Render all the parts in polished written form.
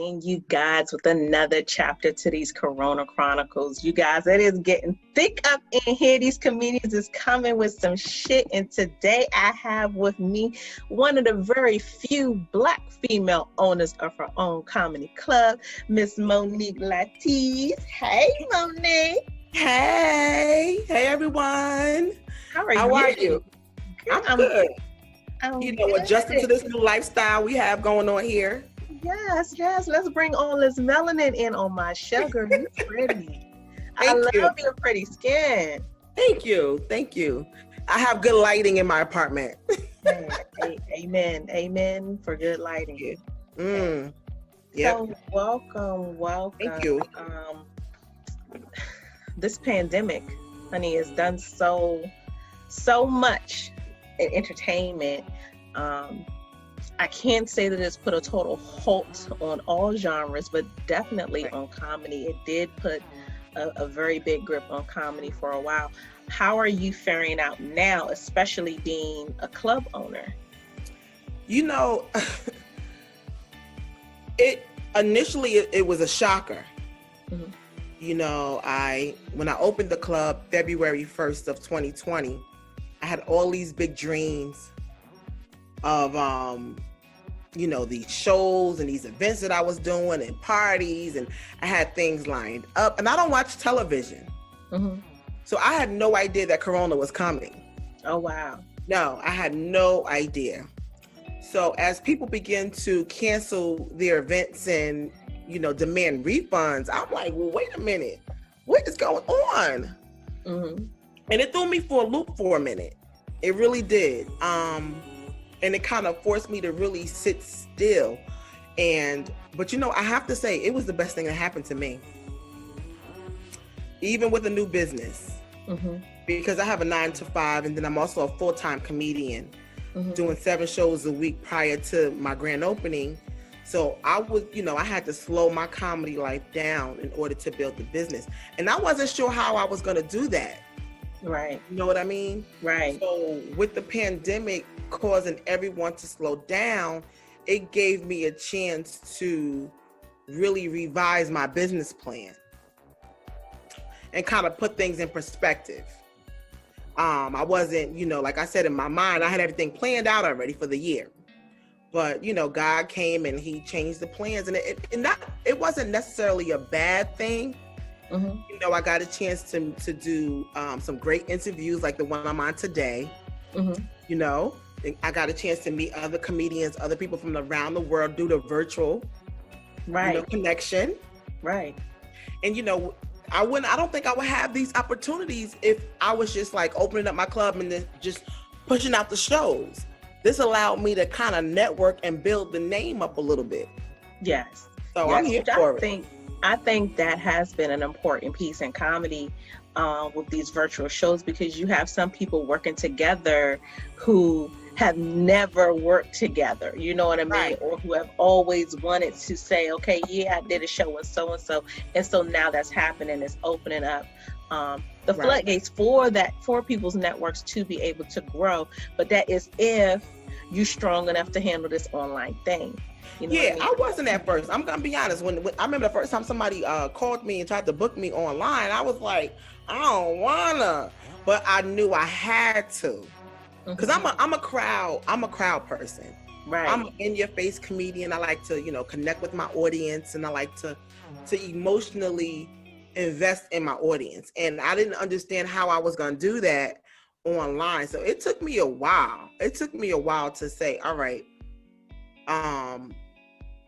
in, you guys, with another chapter to these Corona Chronicles. You guys, it is getting thick up in here. These comedians is coming with some shit. And today I have with me one of the very few Black female owners of her own comedy club, Miss Monique Latise. Hey, Monique. Hey everyone. How are you? I'm good. Good. Adjusting to this new lifestyle we have going on here. Yes. Let's bring all this melanin in on my sugar. You're pretty. I love your pretty skin. Thank you. I have good lighting in my apartment. Amen for good lighting. Yeah. So welcome. Thank you. This pandemic, honey, has done so much in entertainment. I can't say that it's put a total halt on all genres, but definitely on comedy. It did put a very big grip on comedy for a while. How are you faring out now, especially being a club owner? It initially was a shocker. Mm-hmm. When I opened the club February 1st of 2020, I had all these big dreams of, these shows and these events that I was doing and parties, and I had things lined up. And I don't watch television. Mm-hmm. So I had no idea that Corona was coming. Oh, wow. No, I had no idea. So as people begin to cancel their events and, demand refunds, I'm like, well, wait a minute. What is going on? Mm-hmm. And it threw me for a loop for a minute. It really did. And it kind of forced me to really sit still. But I have to say, it was the best thing that happened to me. Even with a new business. Mm-hmm. Because I have a 9-to-5, and then I'm also a full-time comedian, mm-hmm. doing 7 shows a week prior to my grand opening. So I had to slow my comedy life down in order to build the business. And I wasn't sure how I was going to do that. Right. You know what I mean? Right. So with the pandemic causing everyone to slow down, it gave me a chance to really revise my business plan and kind of put things in perspective. I wasn't, like I said, in my mind, I had everything planned out already for the year. But, God came and he changed the plans, and it wasn't necessarily a bad thing. Mm-hmm. I got a chance to do some great interviews like the one I'm on today. Mm-hmm. I got a chance to meet other comedians, other people from around the world, do the virtual connection. Right. And, I don't think I would have these opportunities if I was just like opening up my club and then just pushing out the shows. This allowed me to kind of network and build the name up a little bit. Yes. So I'm here for it. I think that has been an important piece in comedy with these virtual shows, because you have some people working together who have never worked together, you know what I mean? Right. Or who have always wanted to say, okay, yeah, I did a show with so-and-so. And so now that's happening. It's opening up the floodgates for people's networks to be able to grow. But that is if you're strong enough to handle this online thing. I wasn't at first. I'm gonna be honest. When I remember the first time somebody called me and tried to book me online, I was like, I don't wanna, but I knew I had to, because I'm a crowd person. Right. I'm an in-your-face comedian. I like to connect with my audience, and I like to emotionally invest in my audience. And I didn't understand how I was gonna do that online, so it took me a while. It took me a while to say, all right,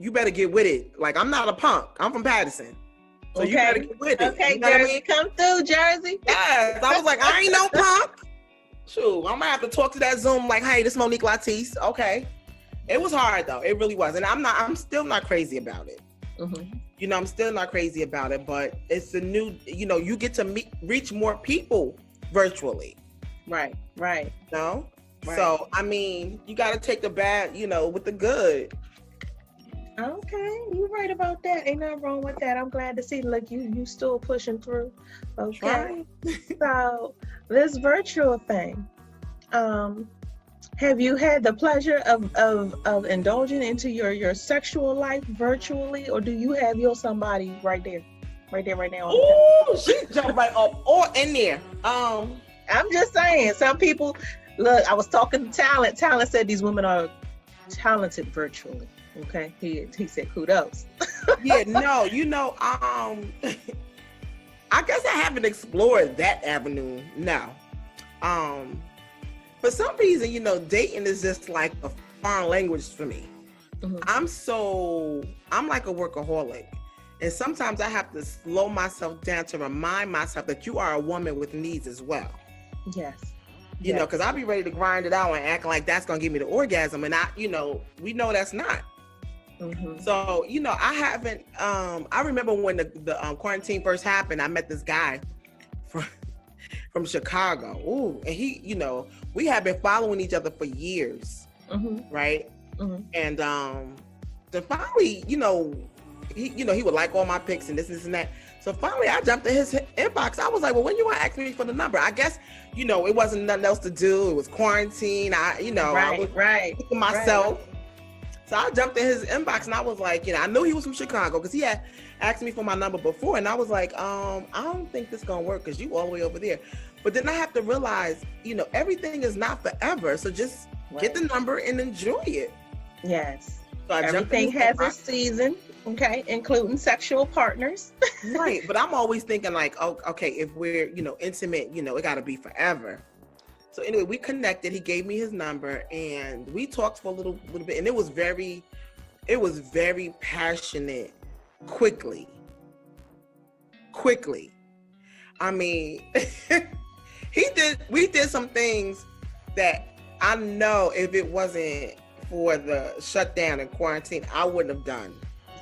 you better get with it. Like, I'm not a punk. I'm from Patterson. So you better get with it. Okay, you know Jersey, come through, Jersey. Yes. I was like, I ain't no punk. Shoot, I'm gonna have to talk to that Zoom like, hey, this is Monique Latise. Okay. It was hard though. It really was. And I'm still not crazy about it. Mm-hmm. I'm still not crazy about it, but it's the new, you get to reach more people virtually. Right. No? Right. So, you got to take the bad, with the good. Okay, you're right about that. Ain't nothing wrong with that. I'm glad to see, like, you still pushing through. Okay. So this virtual thing, Have you had the pleasure of indulging into your sexual life virtually, or do you have your somebody right there, right now? Oh, she jumped right up or in there. I'm just saying, some people look. I was talking to Talent. Talent said these women are talented virtually. Okay, he said kudos. Yeah, no, I guess I haven't explored that avenue. No. For some reason, dating is just like a foreign language for me. Mm-hmm. I'm like a workaholic. And sometimes I have to slow myself down to remind myself that you are a woman with needs as well. Yes. You know, because I'll be ready to grind it out and act like that's going to give me the orgasm. And we know that's not. Mm-hmm. So, I haven't, I remember when the quarantine first happened, I met this guy from Chicago. Ooh, and he, we have been following each other for years. Mm-hmm. Right. Mm-hmm. And, then finally, he would like all my pics and this and that. So finally I jumped in his inbox. I was like, well, when you want to ask me for the number? I guess, it wasn't nothing else to do. It was quarantine. I was myself. Right. So I jumped in his inbox and I was like, I knew he was from Chicago because he had asked me for my number before. And I was like, I don't think this is going to work because you all the way over there. But then I have to realize, everything is not forever. So just get the number and enjoy it. Yes. So everything has a season. Okay, including sexual partners. Right, but I'm always thinking like, oh, okay, if we're, intimate, it got to be forever. So anyway, we connected. He gave me his number and we talked for a little bit, and it was very passionate. Quickly. I mean, we did some things that I know if it wasn't for the shutdown and quarantine, I wouldn't have done.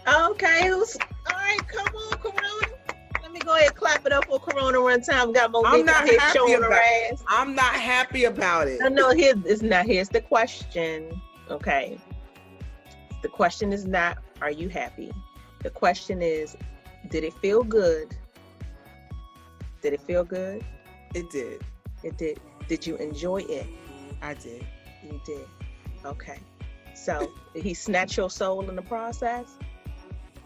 Okay, all right, come on, Corona. Let me go ahead and clap it up for Corona one time. We got Monique Latise showing her ass. I'm not happy about it. No, here's the question. Okay. The question is not, are you happy? The question is, did it feel good? Did it feel good? It did. It did. Did you enjoy it? I did. You did. Okay. So, did he snatch your soul in the process?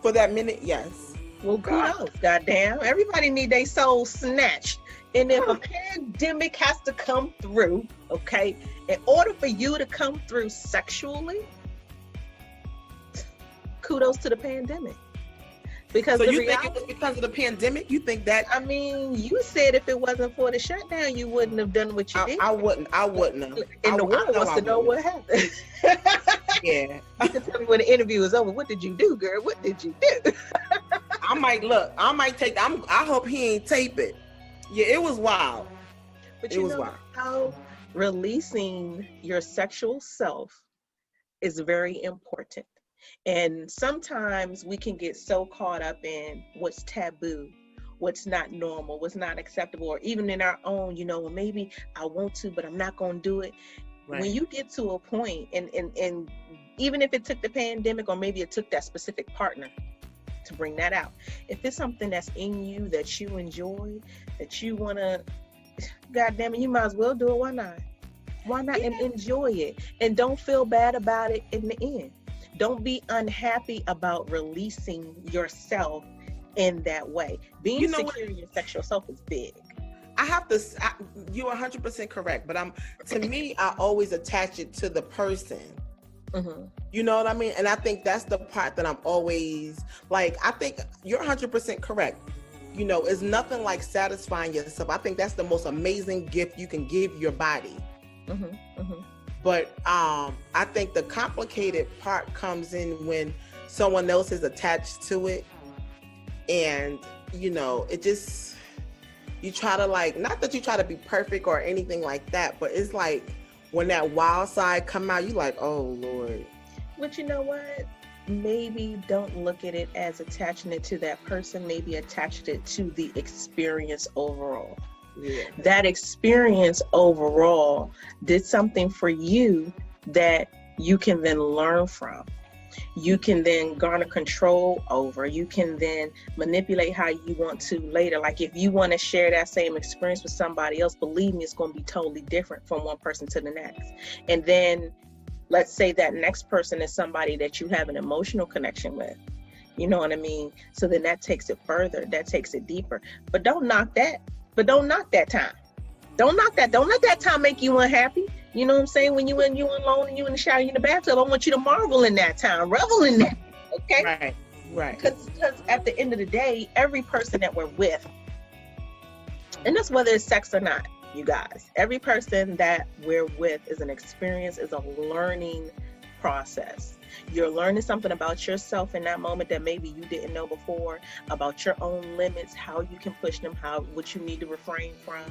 For that minute, yes. Well, kudos, goddamn. Everybody need their soul snatched. And if a pandemic has to come through, okay, in order for you to come through sexually, kudos to the pandemic. Because so you think it was because of the pandemic? You think that? I mean, you said if it wasn't for the shutdown, you wouldn't have done what you did. I wouldn't have. And the world wants to know what happened. Yeah. You can tell me when the interview is over. What did you do, girl? What did you do? I hope he ain't tape it. Yeah, it was wild. But it was wild. How releasing your sexual self is very important. And sometimes we can get so caught up in what's taboo, what's not normal, what's not acceptable, or even in our own, well, maybe I want to, but I'm not going to do it. Right. When you get to a point, and even if it took the pandemic, or maybe it took that specific partner to bring that out, if it's something that's in you that you enjoy, that you want to, God damn it, you might as well do it. Why not? Yeah. And enjoy it. And don't feel bad about it in the end. Don't be unhappy about releasing yourself in that way. Being secure in your sexual self is big. You're 100% correct, but to me, I always attach it to the person. Mm-hmm. You know what I mean? And I think that's the part that I'm always like, I think you're 100% correct. It's nothing like satisfying yourself. I think that's the most amazing gift you can give your body. Mm-hmm. Mm-hmm. But I think the complicated part comes in when someone else is attached to it. And, it just, you try to not that you try to be perfect or anything like that, but it's like when that wild side come out, you like, oh, Lord. But you know what? Maybe don't look at it as attaching it to that person. Maybe attach it to the experience overall. Yeah. That experience overall did something for you that you can then learn from. You can then garner control over. You can then manipulate how you want to later. Like if you want to share that same experience with somebody else, believe me, it's going to be totally different from one person to the next. And then let's say that next person is somebody that you have an emotional connection with. You know what I mean? So then that takes it further. That takes it deeper. But don't knock that. But don't knock that time. Don't knock that. Don't let that time make you unhappy. You know what I'm saying? When you alone and you in the shower, you in the bathtub, I want you to marvel in that time, revel in that. Okay? Right. Because at the end of the day, every person that we're with, and that's whether it's sex or not, you guys, every person that we're with is an experience, is a learning process. You're learning something about yourself in that moment that maybe you didn't know before, about your own limits, how you can push them, what you need to refrain from,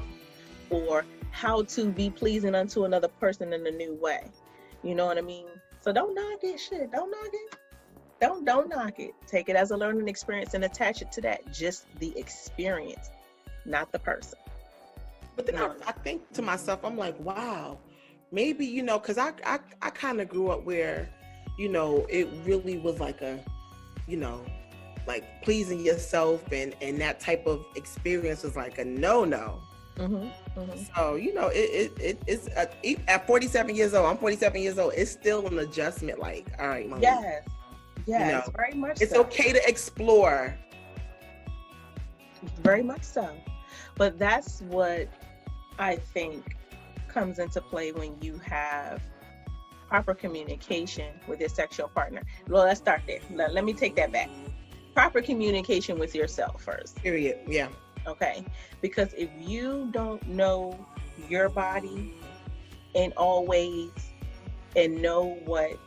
or how to be pleasing unto another person in a new way. You know what I mean? So don't knock it, shit. Don't knock it. Don't knock it. Take it as a learning experience and attach it to that. Just the experience, not the person. But then I think to myself, I'm like, wow, maybe, you know, because I kind of grew up where, you know, it really was like a, you know, like pleasing yourself and that type of experience was like a no. So, you know, it's at 47 years old, I'm 47 years old, it's still an adjustment. Like, all right, Mom. Yes, you know, very much it's so. okay to explore. Very much so. But that's what I think comes into play when you have proper communication with your sexual partner. Well, let's start there. Let me take that back. Proper communication with yourself first. Period. Yeah. Okay. Because if you don't know your body in all ways and know what,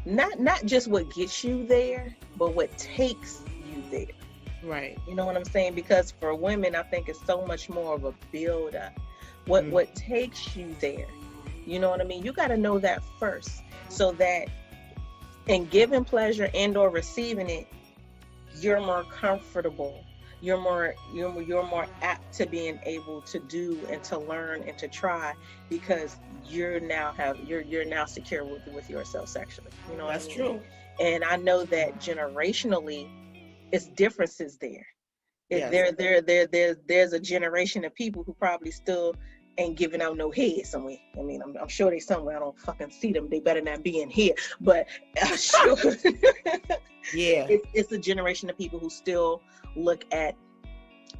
not just what gets you there, but what takes you there. Right. You know what I'm saying? Because for women, I think it's so much more of a build up. What takes you there? You know what I mean? You got to know that first, so that in giving pleasure and or receiving it, you're more comfortable. You're more apt to being able to do and to learn and to try, because you're now secure with yourself sexually. You know, that's what I mean? true. And I know that generationally, it's differences there. Yes. There's a generation of people who probably still ain't giving out no head somewhere. I mean, I'm sure they somewhere. I don't fucking see them. They better not be in here. But I'm sure. Yeah. It's a generation of people who still look at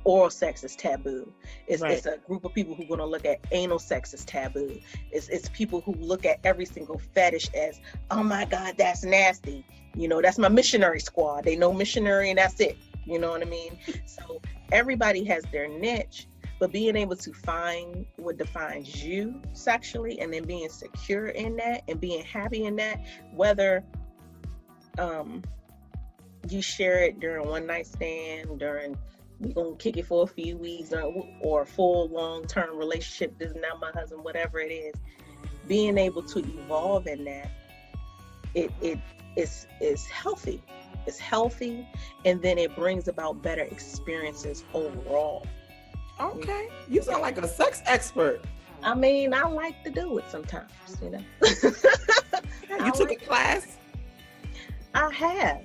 oral sex as taboo. It's a group of people who are going to look at anal sex as taboo. It's people who look at every single fetish as, oh my God, that's nasty. You know, that's my missionary squad. They know missionary and that's it. You know what I mean? So everybody has their niche, but being able to find what defines you sexually and then being secure in that and being happy in that, whether you share it during one night stand, during we gonna kick it for a few weeks, or a full long-term relationship, this is not my husband, whatever it is, being able to evolve in that, it's healthy. It's healthy, and then it brings about better experiences overall. Okay, you sound like a sex expert. I mean, I like to do it sometimes, you know. You took a class? I have.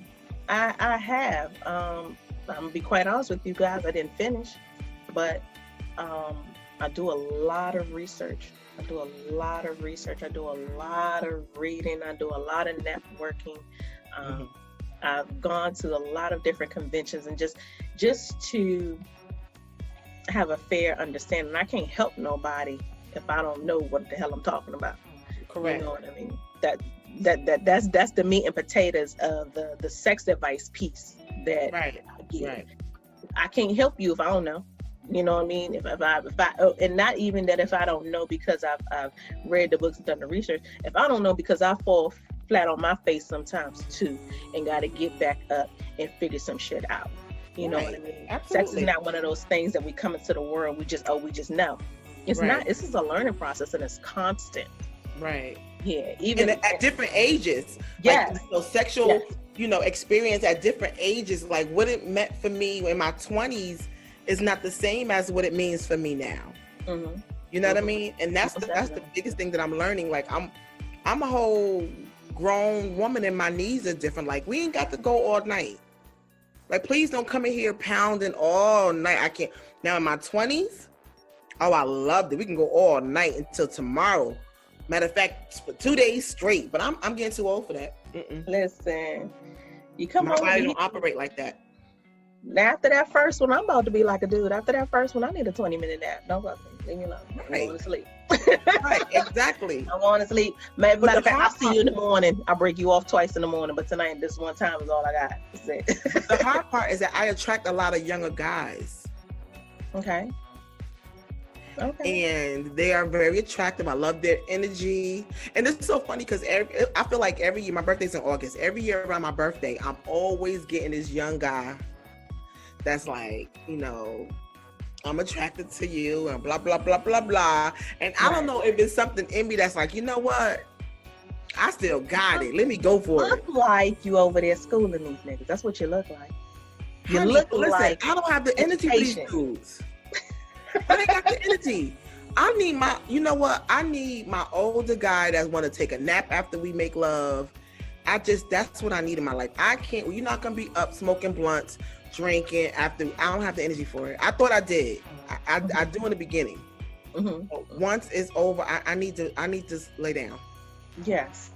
I have. I'm gonna be quite honest with you guys, I didn't finish, but I do a lot of research. I do a lot of reading. I do a lot of networking. I've gone to a lot of different conventions and just to have a fair understanding. I can't help nobody if I don't know what the hell I'm talking about. Correct. You know what I mean? That's the meat and potatoes of the sex advice piece that I give. Right. I can't help you if I don't know. You know what I mean? If I and not even that if I don't know because I've read the books and done the research. If I don't know because I fall flat on my face sometimes too and got to get back up and figure some shit out. You know what I mean? Absolutely. Sex is not one of those things that we come into the world we just know. It's not. This is a learning process and it's constant. Right. Yeah. Even at different ages. Yes. Like, sexual, experience at different ages. Like what it meant for me in my 20s is not the same as what it means for me now. You know what I mean? And that's the biggest thing that I'm learning. Like I'm a whole grown woman and my needs are different. Like, we ain't got to go all night. Like, please don't come in here pounding all night. I can't. Now in my 20s, oh, I loved it. We can go all night until tomorrow. Matter of fact, for 2 days straight. But I'm getting too old for that. Listen, you come my over. body don't operate like that. After that first one, I'm about to be like a dude. After that first one, I need a 20-minute nap. Don't fuck me. Leave me alone. I'm going to sleep. Right, exactly. I'm going to sleep. Matter of fact, I'll see you in the morning. I'll break you off twice in the morning, but tonight, this one time is all I got. That's it. The hard part is that I attract a lot of younger guys. Okay. And they are very attractive. I love their energy. And it's so funny because I feel like every year, my birthday's in August. Every year around my birthday, I'm always getting this young guy that's like, you know, I'm attracted to you and blah, blah, blah, blah, blah. And I don't know if it's something in me that's like, you know what? I still got it. Let me go for it. You look like you over there schooling these niggas. That's what you look like. Listen, like, I don't have the energy for these dudes. I ain't got the energy. I need I need my older guy that's want to take a nap after we make love. That's what I need in my life. You're not going to be up smoking blunts, drinking after. I don't have the energy for it. I thought I did. I do in the beginning. But once it's over, I need to lay down. Yes.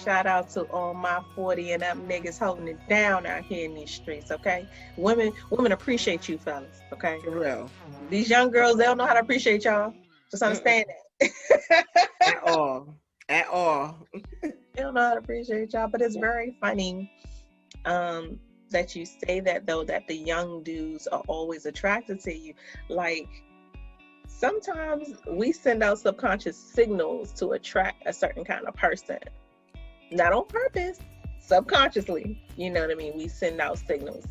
Shout out to all my 40 and up niggas holding it down out here in these streets. Okay, women appreciate you fellas. Okay, for real. These young girls, they don't know how to appreciate y'all. Just understand that. At all. They don't know how to appreciate y'all, but it's very funny that you say that, though, that the young dudes are always attracted to you. Like, sometimes we send out subconscious signals to attract a certain kind of person. Not on purpose, subconsciously. You know what I mean? We send out signals.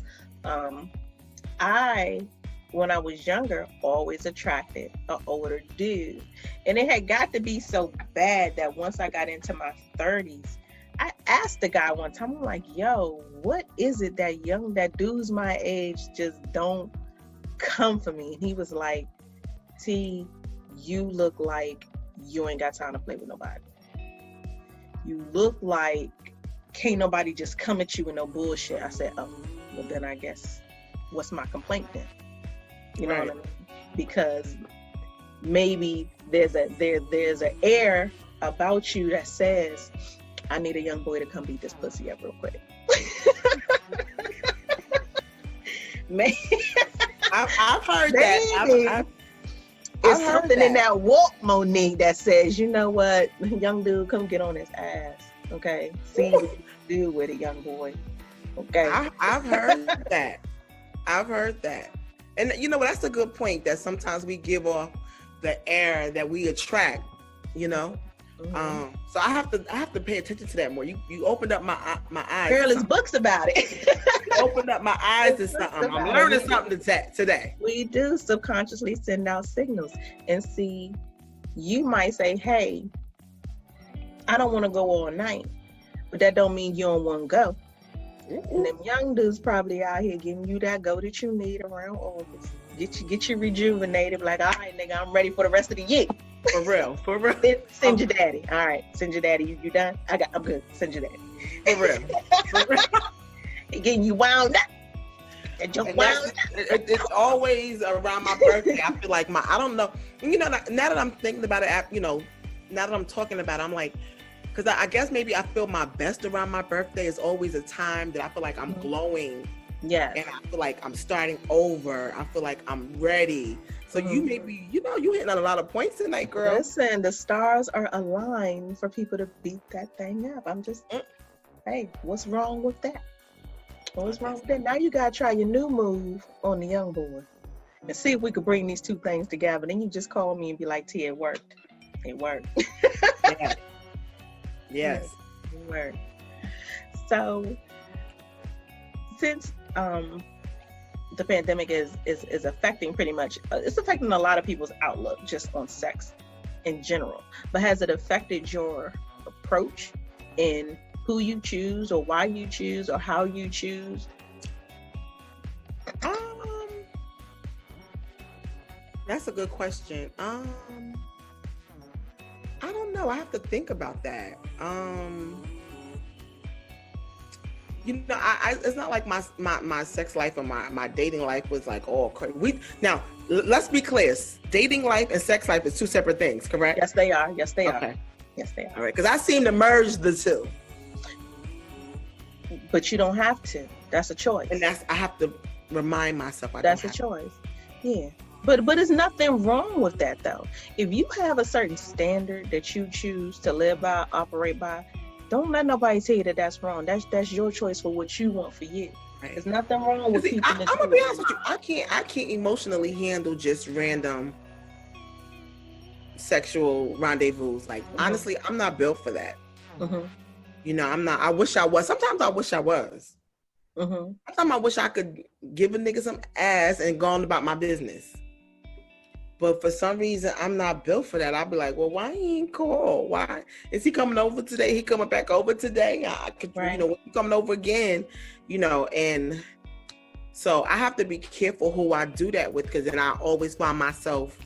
When I was younger, always attracted an older dude. And it had got to be so bad that once I got into my 30s, I asked the guy one time, I'm like, yo, what is it that dudes my age just don't come for me? And he was like, T, you look like you ain't got time to play with nobody. You look like can't nobody just come at you with no bullshit. I said, well then I guess what's my complaint then? You know what I mean? Because maybe there's an air about you that says, I need a young boy to come beat this pussy up real quick. I've heard that. It's something in that walk, Monique, that says, you know what, young dude, come get on his ass. Okay, see what you do with a young boy. Okay, I've heard that. I've heard that. And you know what? That's a good point, that sometimes we give off the air that we attract, you know? So I have to pay attention to that more. You opened up my eyes. Girl, there's books about it. You opened up my eyes to something. I'm learning something today. We do subconsciously send out signals. And see, you might say, hey, I don't want to go all night. But that don't mean you don't want to go. And them young dudes probably out here giving you that go that you need around August. Get you rejuvenated. Like, all right, nigga, I'm ready for the rest of the year. For real. Send your daddy. All right, send your daddy. You done? I'm good. Send your daddy. For real. Getting you wound up. It's always around my birthday. I feel like I don't know. You know, now that I'm thinking about it, you know, now that I'm talking about it, I'm like, because I guess maybe I feel my best around my birthday. Is always a time that I feel like I'm glowing. Yeah. And I feel like I'm starting over. I feel like I'm ready. So you maybe, you know, you hitting on a lot of points tonight, girl. Listen, the stars are aligned for people to beat that thing up. I'm just, hey, what's wrong with that? What's wrong with that? Now you gotta try your new move on the young boy and see if we could bring these two things together. Then you just call me and be like, T, it worked. It worked. Yeah. Yes. It worked. So since the pandemic is affecting pretty much, it's affecting a lot of people's outlook just on sex in general. But has it affected your approach in who you choose or why you choose or how you choose? That's a good question. I don't know. I have to think about that. It's not like my sex life and my dating life was like all crazy. Let's be clear. Dating life and sex life is two separate things, correct? Yes, they are. Yes, they okay. are. Yes, they are. All right, because I seem to merge the two. But you don't have to. That's a choice. And I have to remind myself. That's a choice. Yeah. But there's nothing wrong with that, though. If you have a certain standard that you choose to live by, operate by, don't let nobody tell you that that's wrong. That's your choice for what you want for you. Right. There's nothing wrong with people. I'm gonna be honest with you. I can't emotionally handle just random sexual rendezvous. Like honestly, I'm not built for that. I'm not. I wish I was. Sometimes I wish I was. Sometimes I wish I could give a nigga some ass and go on about my business. But for some reason, I'm not built for that. I'll be like, well, why he ain't call? Why is he coming over today? He coming back over today? I could, when he coming over again? And so I have to be careful who I do that with, because then I always find myself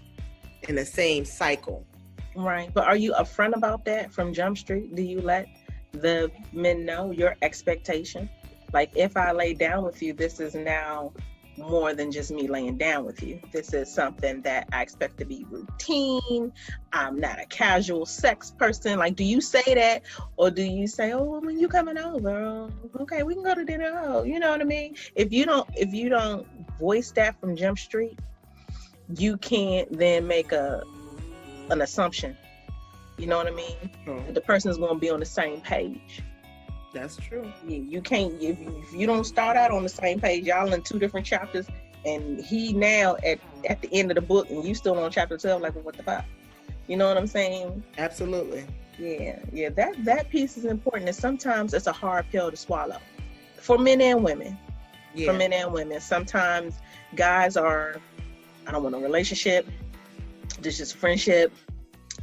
in the same cycle. Right. But are you upfront about that from Jump Street? Do you let the men know your expectation? Like, if I lay down with you, this is now more than just me laying down with you. This is something that I expect to be routine. I'm not a casual sex person. Like, do you say that, or do you say, oh, when you coming over, okay, we can go to dinner. Oh, you know what I mean? If you don't voice that from Jump Street, you can't then make an assumption. You know what I mean? The person's going to be on the same page. That's true. You can't, if you don't start out on the same page, y'all in two different chapters, and he now at the end of the book, and you still on chapter 12, like, well, what the fuck? You know what I'm saying? Absolutely. Yeah. That piece is important, and sometimes it's a hard pill to swallow for men and women. Yeah. For men and women. Sometimes guys are, I don't want a relationship. This is friendship.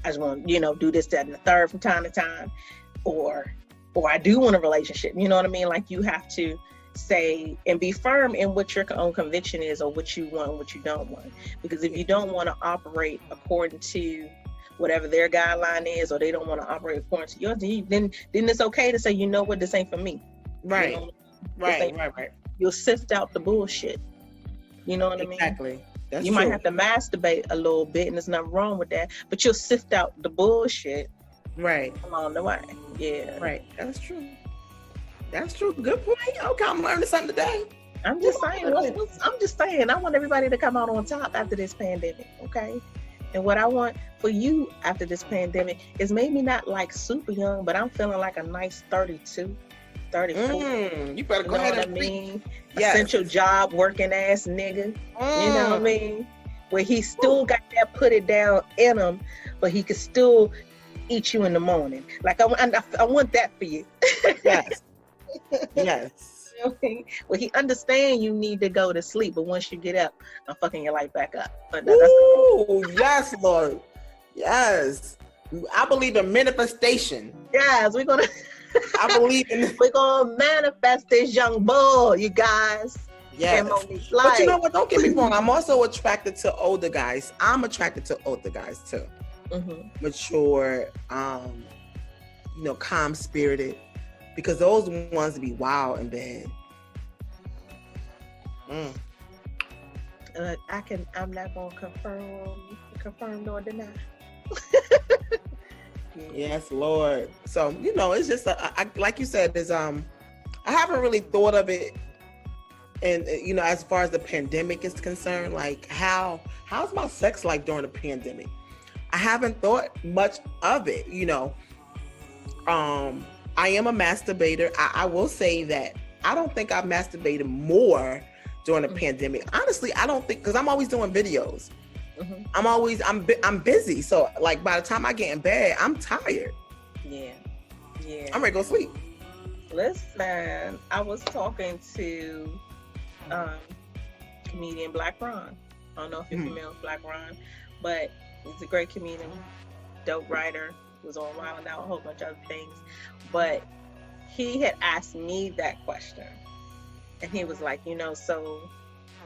I just want, do this, that, and the third from time to time, or I do want a relationship. You know what I mean? Like, you have to say and be firm in what your own conviction is, or what you want and what you don't want. Because if you don't want to operate according to whatever their guideline is, or they don't want to operate according to yours, then it's okay to say, you know what, this ain't for me. Right. Right. You'll sift out the bullshit. You know what I mean? Exactly. That's you might have to masturbate a little bit, and there's nothing wrong with that, but you'll sift out the bullshit along the way. Yeah. Right. That's true. Good point. Okay, I'm learning something today. I'm just saying, I want everybody to come out on top after this pandemic, okay? And what I want for you after this pandemic is maybe not like super young, but I'm feeling like a nice 32, 34. You better go ahead and mean? Essential job working ass nigga. You know what I mean? Where he still got that put it down in him, but he could still eat you in the morning. Like, I want that for you. Yes. Yes. You know what I mean? Well, he understand you need to go to sleep, but once you get up, I'm fucking your life back up. But yes, Lord. Yes. I believe in manifestation. Yes, we're gonna manifest this young boy, you guys. Yes. But you know what? Don't get me wrong. I'm also attracted to older guys. I'm attracted to older guys too. Mature, calm spirited, because those ones to be wild in bed. I'm not gonna confirm nor deny. Yes, Lord. So it's just like you said, there's I haven't really thought of it, and as far as the pandemic is concerned, like how's my sex life during the pandemic? I haven't thought much of it. I am a masturbator. I will say that I don't think I've masturbated more during the pandemic. Honestly, I don't think, because I'm always doing videos. I'm busy. So like by the time I get in bed, I'm tired. Yeah. I'm ready to go sleep. Listen, I was talking to comedian Black Ron. I don't know if you're familiar with Black Ron, but he's a great comedian, dope writer, was on Wild 'N Out, a whole bunch of other things. But he had asked me that question. And he was like, so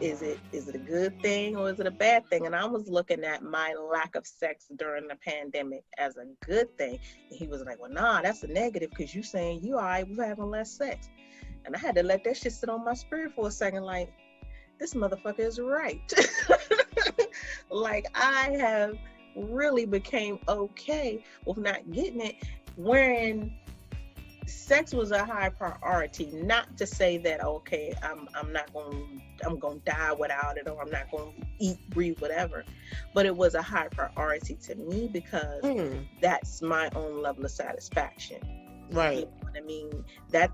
is it a good thing or is it a bad thing? And I was looking at my lack of sex during the pandemic as a good thing. And he was like, well, nah, that's a negative because you saying you all right with having less sex. And I had to let that shit sit on my spirit for a second, like, this motherfucker is right. Like, I have really became okay with not getting it when sex was a high priority. Not to say that, okay, I'm gonna die without it, or I'm not gonna eat, breathe, whatever, but it was a high priority to me because that's my own level of satisfaction. Right. You know what I mean?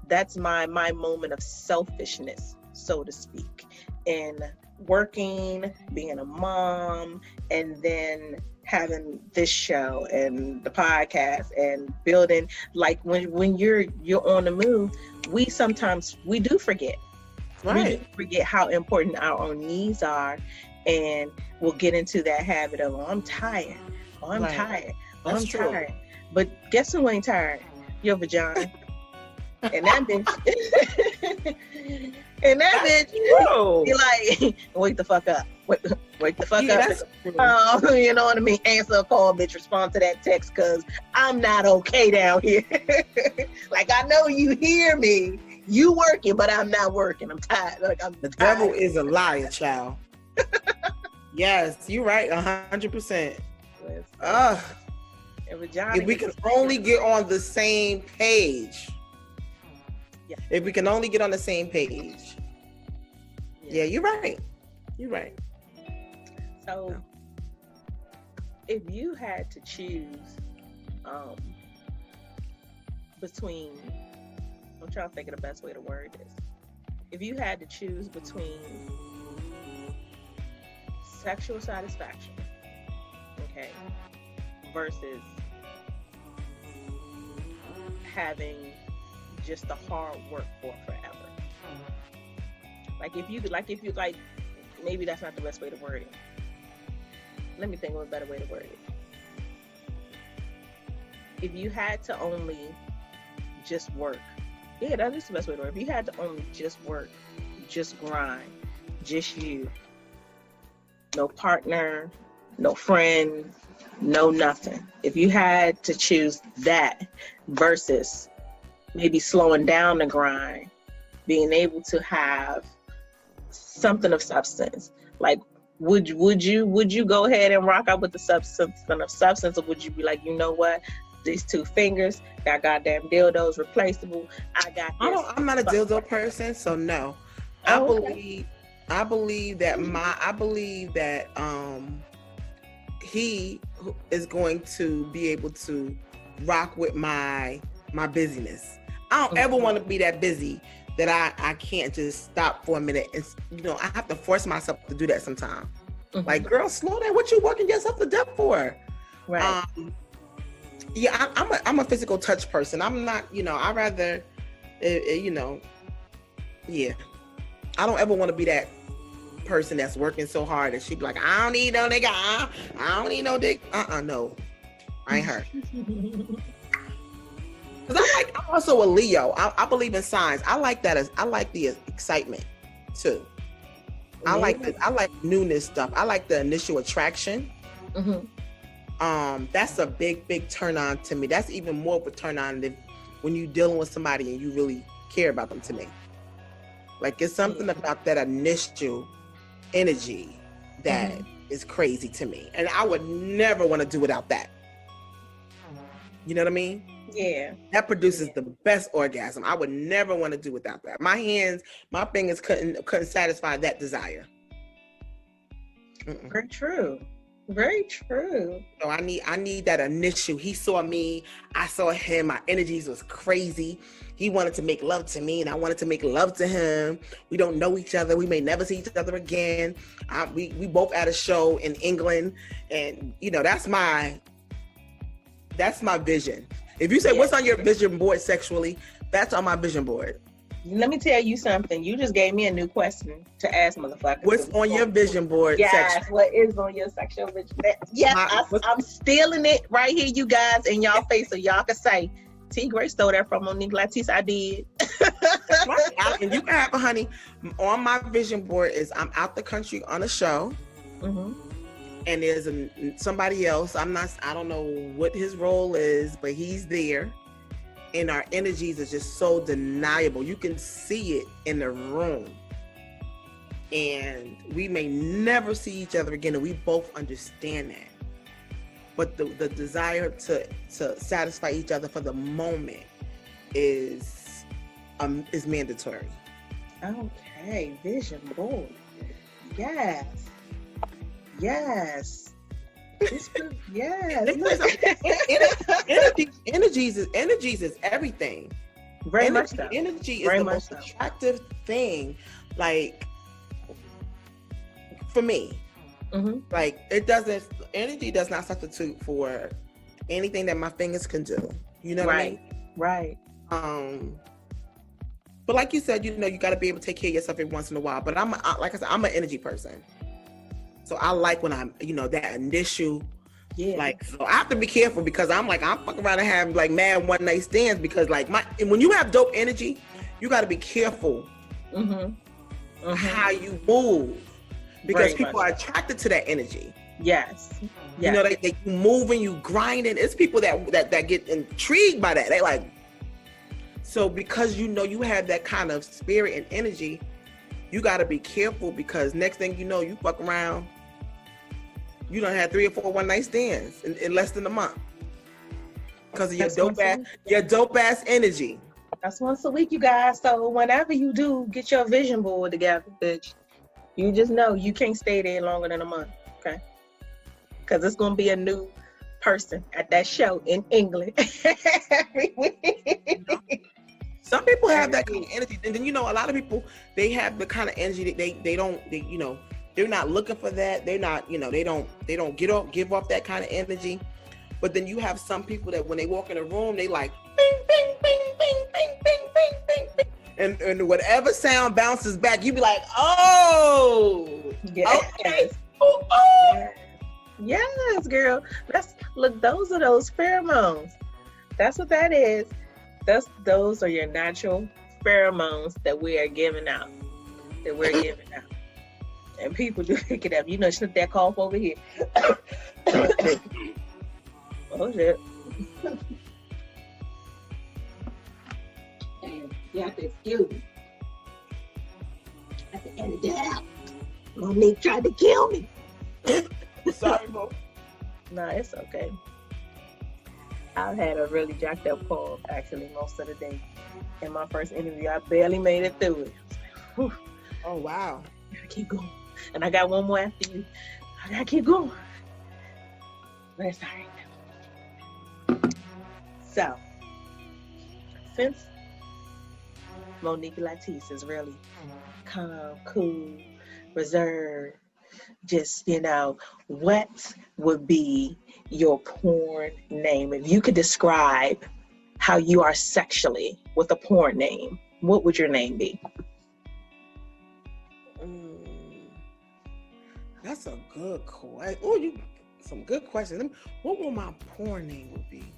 That's my moment of selfishness, so to speak. And working, being a mom, and then having this show and the podcast and building, like when you're on the move, we do forget. Right. We do forget how important our own needs are, and we'll get into that habit of, oh, I'm tired. Oh, I'm tired. Oh, I'm tired. But guess who ain't tired? Your vagina. And that bitch. And that bitch, be like, wake the fuck up. Wake the fuck up. You know what I mean? Answer a call, bitch. Respond to that text, because I'm not okay down here. Like, I know you hear me. You working, but I'm not working. I'm tired. Like, the devil is a liar, child. Yes, you're right, 100%. If we can only get on the same page. Yeah. If we can only get on the same page. Yeah, you're right. You're right. So, if you had to choose between, I'm trying to think of the best way to word this. If you had to choose between sexual satisfaction, okay, versus having just the hard work for forever. If you maybe that's not the best way to word it. Let me think of a better way to word it. If you had to only just work, yeah, that is the best way to word it. If you had to only just work, just grind, just you, no partner, no friend, no nothing. If you had to choose that versus maybe slowing down the grind, being able to have something of substance, like would you go ahead and rock out with the substance, or would you be like, you know what, these 2 fingers got goddamn dildos replaceable, I got this. I'm not a dildo person, so no. I believe that he is going to be able to rock with my busyness. I don't ever want to be that busy that I can't just stop for a minute. And, I have to force myself to do that sometimes. Mm-hmm. Like, girl, slow down. What you working yourself to death for? Right. Yeah, I'm a physical touch person. I'm not, I rather, yeah. I don't ever want to be that person that's working so hard that she be like, I don't need no nigga. I don't need no dick. No. I ain't her. Because I'm also a Leo. I believe in signs. I like that. I like the excitement too. I like newness stuff. I like the initial attraction. Mm-hmm. That's a big turn on to me. That's even more of a turn on than when you're dealing with somebody and you really care about them, to me. Like, it's something about that initial energy that is crazy to me. And I would never want to do without that. You know what I mean? Yeah. That produces the best orgasm. I would never want to do without that. My fingers couldn't satisfy that desire. Mm-mm. Very true. Very true. So I need that initial. He saw me, I saw him, my energies was crazy. He wanted to make love to me and I wanted to make love to him. We don't know each other. We may never see each other again. We both at a show in England, and that's my vision. If you say what's on your vision board sexually, that's on my vision board. Let me tell you something. You just gave me a new question to ask motherfuckers. What's on your vision board? Yes, what is on your sexual vision? Yes, I'm stealing it right here, you guys, in y'all face, so y'all can say, T. Gray stole that from Monique Latise. I did. And you can have a honey. On my vision board is I'm out the country on a show. Mm-hmm. And there's somebody else. I don't know what his role is, but he's there. And our energies are just so deniable. You can see it in the room. And we may never see each other again, and we both understand that. But the desire to satisfy each other for the moment is mandatory. Okay, vision board. Yes. Yes. Yes. Energies is everything. Very much so. Energy is the most attractive thing. Like, for me, like energy does not substitute for anything that my fingers can do. You know what I mean? Right. But like you said, you got to be able to take care of yourself every once in a while. But like I said, I'm an energy person. So I like when I'm, that initial, like, so I have to be careful because I'm fucking around and have like mad one night stands because like when you have dope energy, you got to be careful how you move because people are attracted to that energy. Yes. They moving, you grinding. It's people that get intrigued by that. They like, so because you have that kind of spirit and energy, you got to be careful because next thing you know, you fuck around. You done had 3 or 4 one night stands in less than a month because of your dope ass energy. That's once a week, you guys. So whenever you do get your vision board together, bitch, you just know you can't stay there longer than a month, okay? Because it's gonna be a new person at that show in England every week. Some people have that kind of energy, and then a lot of people they have the kind of energy that they don't they're not looking for that. They're not, they don't give off that kind of energy. But then you have some people that when they walk in a room, they like bing, bing, bing, bing, bing, bing, bing, bing, bing. And whatever sound bounces back, you be like, oh, okay. Oh. Yes, girl. Look, those are those pheromones. That's what that is. Those are your natural pheromones that we are giving out. And people do pick it up. Sniff that cough over here. Oh, shit. And you have to excuse me. I have to edit that out. Monique tried to kill me. Sorry, Mo. No, it's okay. I've had a really jacked up cough, actually, most of the day. In my first interview, I barely made it through it. Whew. Oh, wow. I gotta keep going. And I got one more after you. I gotta keep going. But it's all right. So, since Monique Latise is really calm, cool, reserved, just, what would be your porn name? If you could describe how you are sexually with a porn name, what would your name be? That's a good question. Oh, some good questions. What will my porn name would be?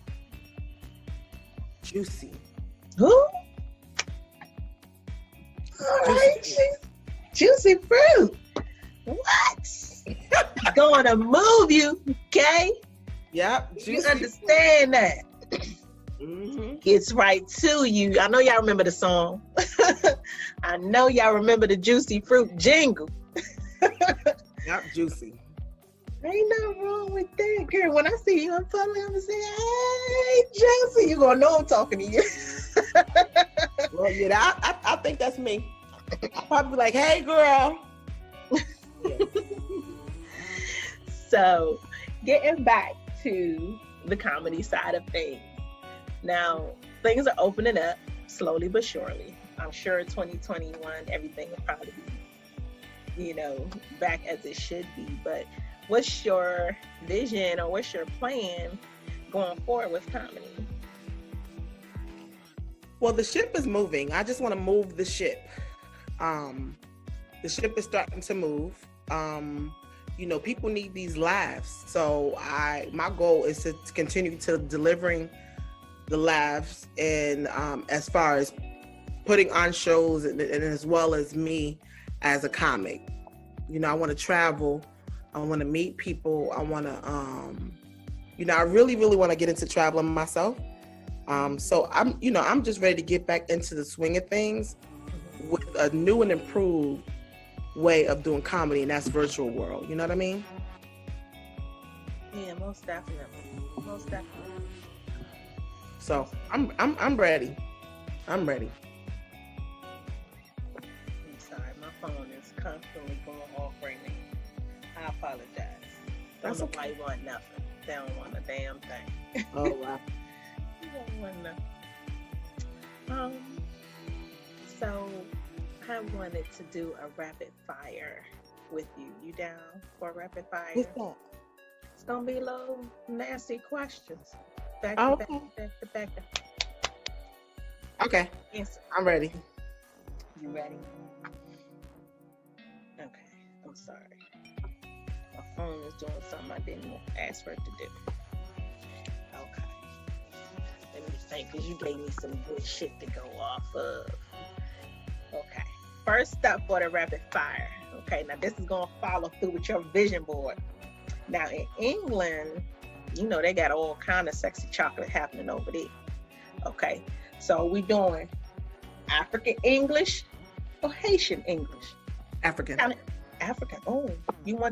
Juicy. Who? All right, Juicy Fruit. What? Gonna move you, okay? Yep. You understand that? Gets right to you. I know y'all remember the song. I know y'all remember the Juicy Fruit jingle. Yep, Juicy. Ain't nothing wrong with that, girl. When I see you in public, I'm gonna say, "Hey, Juicy," you gonna know I'm talking to you. Well, yeah, I think that's me. I'll probably be like, "Hey, girl." Yeah. So, getting back to the comedy side of things. Now, things are opening up slowly but surely. I'm sure 2021, everything will probably be, back as it should be. But what's your vision or what's your plan going forward with comedy? Well, the ship is moving. I just want to move the ship. The ship is starting to move. People need these laughs. So my goal is to continue to delivering the laughs and as far as putting on shows and as well as me as a comic. You know, I want to travel. I want to meet people. I want to, you know, I really, really want to get into traveling myself. So I'm just ready to get back into the swing of things with a new and improved way of doing comedy, and that's virtual world. You know what I mean? Yeah, most definitely. Most definitely. So I'm ready. I'm ready. I'm sorry, my phone is constantly going off right now. I apologize. That's don't know why you want nothing. They don't want a damn thing. Oh wow. You don't want nothing. So I wanted to do a rapid fire with you. You down for a rapid fire? What's that? It's gonna be a little nasty questions. Back Oh, to okay. back. Okay. Answer. I'm ready. You ready? Okay. I'm sorry. My phone is doing something I didn't ask for it to do. Okay. Let me think, because you gave me some good shit to go off of. Okay. First up for the rapid fire. Okay, now this is going to follow through with your vision board. Now in England, you know they got all kind of sexy chocolate happening over there. Okay, so we doing African English or Haitian English? African. African. Oh, you want